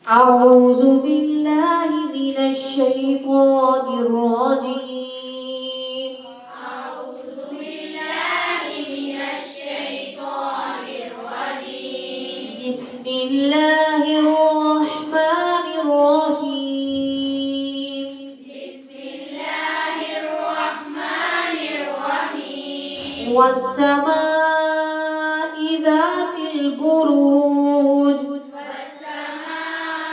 أعوذ بالله من الشيطان الرجيم. أعوذ بالله من الشيطان الرجيم. بسم الله الرحمن الرحيم. بسم الله الرحمن الرحيم. والسماء ذات البروج والسماء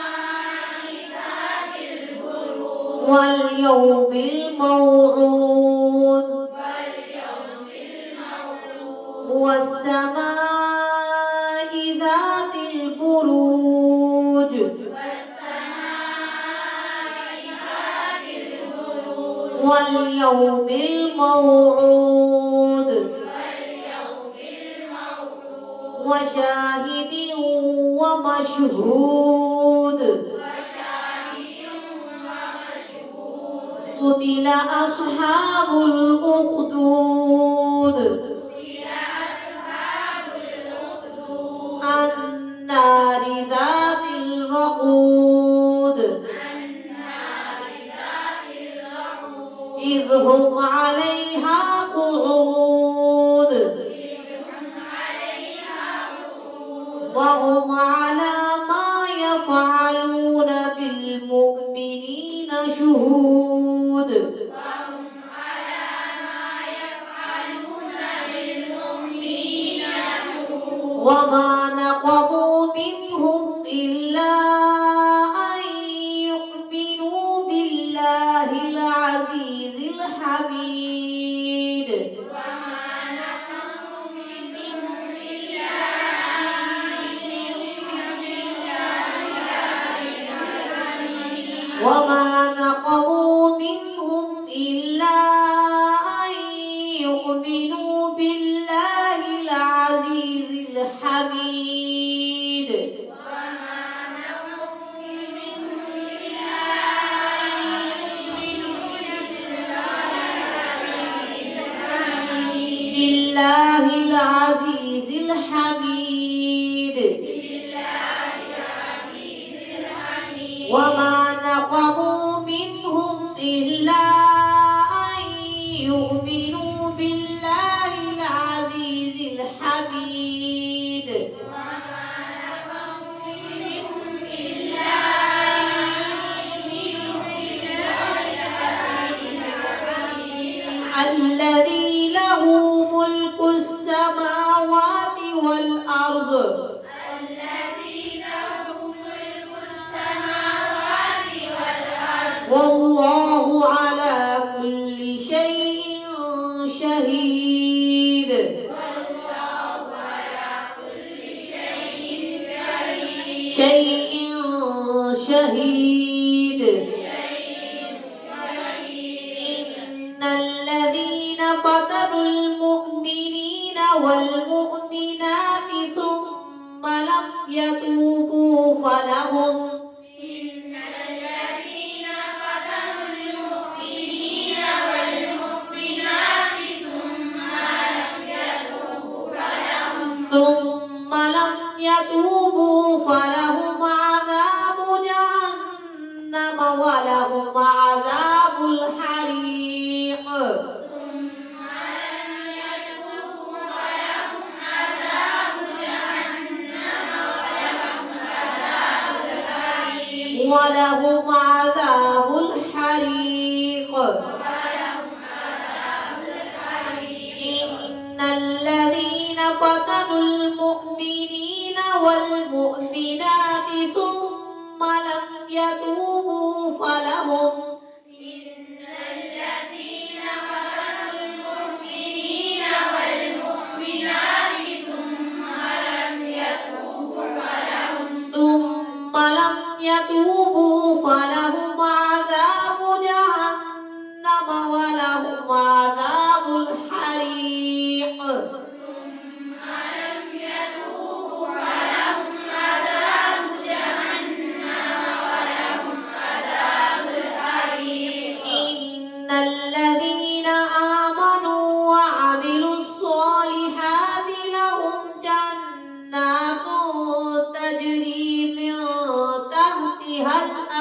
ذات البروج واليوم الموعود واليوم الموعود والسماء ذات البروج والسماء ذات البروج واليوم الموعود واليوم الموعود وشاهد ومشهود وشاهد ومشهود قتل أصحاب الأخدود إلى أصحاب الأخدود النار ذات الوقود النار ذات الوقود إذ هم عليها قعود عليها قعود وهم على ما يفعلون بالمؤمنين شهود وهم على ما يفعلون بالمؤمنين شهود وما نقموا منهم إلا أن يؤمنوا بالله العزيز الحميد وما نقموا منهم إلا وما نقموا منهم إلا أن يؤمنوا بالله العزيز الحميد بالله العزيز الحميد وما نقموا منهم إلا أن يؤمنوا بالله العزيز الحميد الذي له ملك السماوات والأرض الذي له ملك السماوات والأرض والله على كل شيء شهيد والله على كل شيء شهيد شيء شهيد إن الذين فتنوا المؤمنين والمؤمنات ثم لم يتوبوا فلهم إن الذين فتنوا المؤمنين والمؤمنات ثم لم يتوبوا فلهم عذاب جهنم ولهم عذاب الحريق ولهم عذاب الحريق إن الذين فتنوا المؤمنين والمؤمنات ثم لم يتوبوا فلهم عذاب جهنم ولهم عذاب الحريق إن الذين آمنوا وعملوا الصالحات لهم جنات تجري من تحتها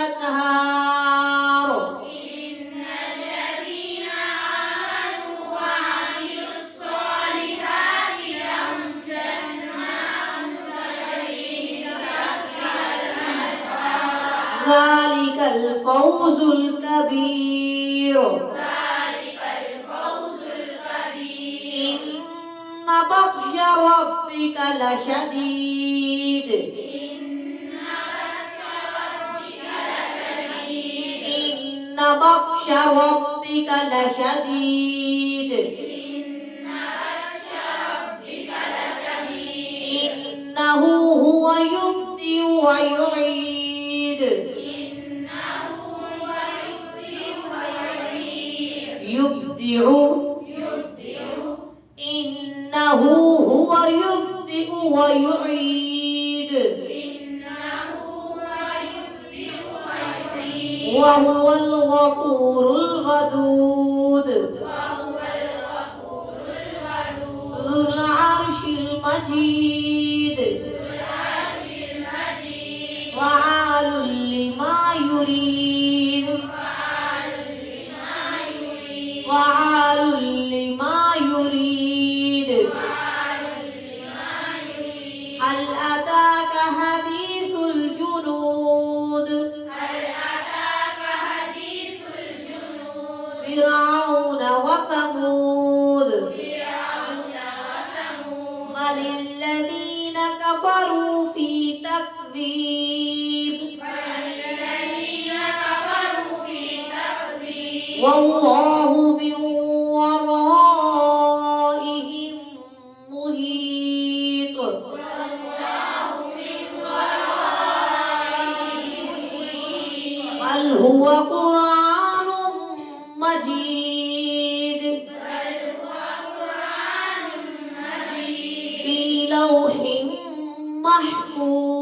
الأنهار إن الذين آمنوا وعملوا الصالحات لهم جنات تجري من تحتها الأنهار ذلك الفوز الكبير ذلك الفوز الكبير إن بطش ربك لشديد إن بطش ربك لشديد إنه هو يبدئ ويعيد يبدع إنه هو يبدئ ويعيد وهو الغفور الودود ذو العرش المجيد فعال لما يريد فعال لما يريد هل أتاك حديث الجنود فرعون وثمود بل الذين كفروا في تكذيب والله من ورائهم محيط بل هو قرآن مجيد في لوح محفوظ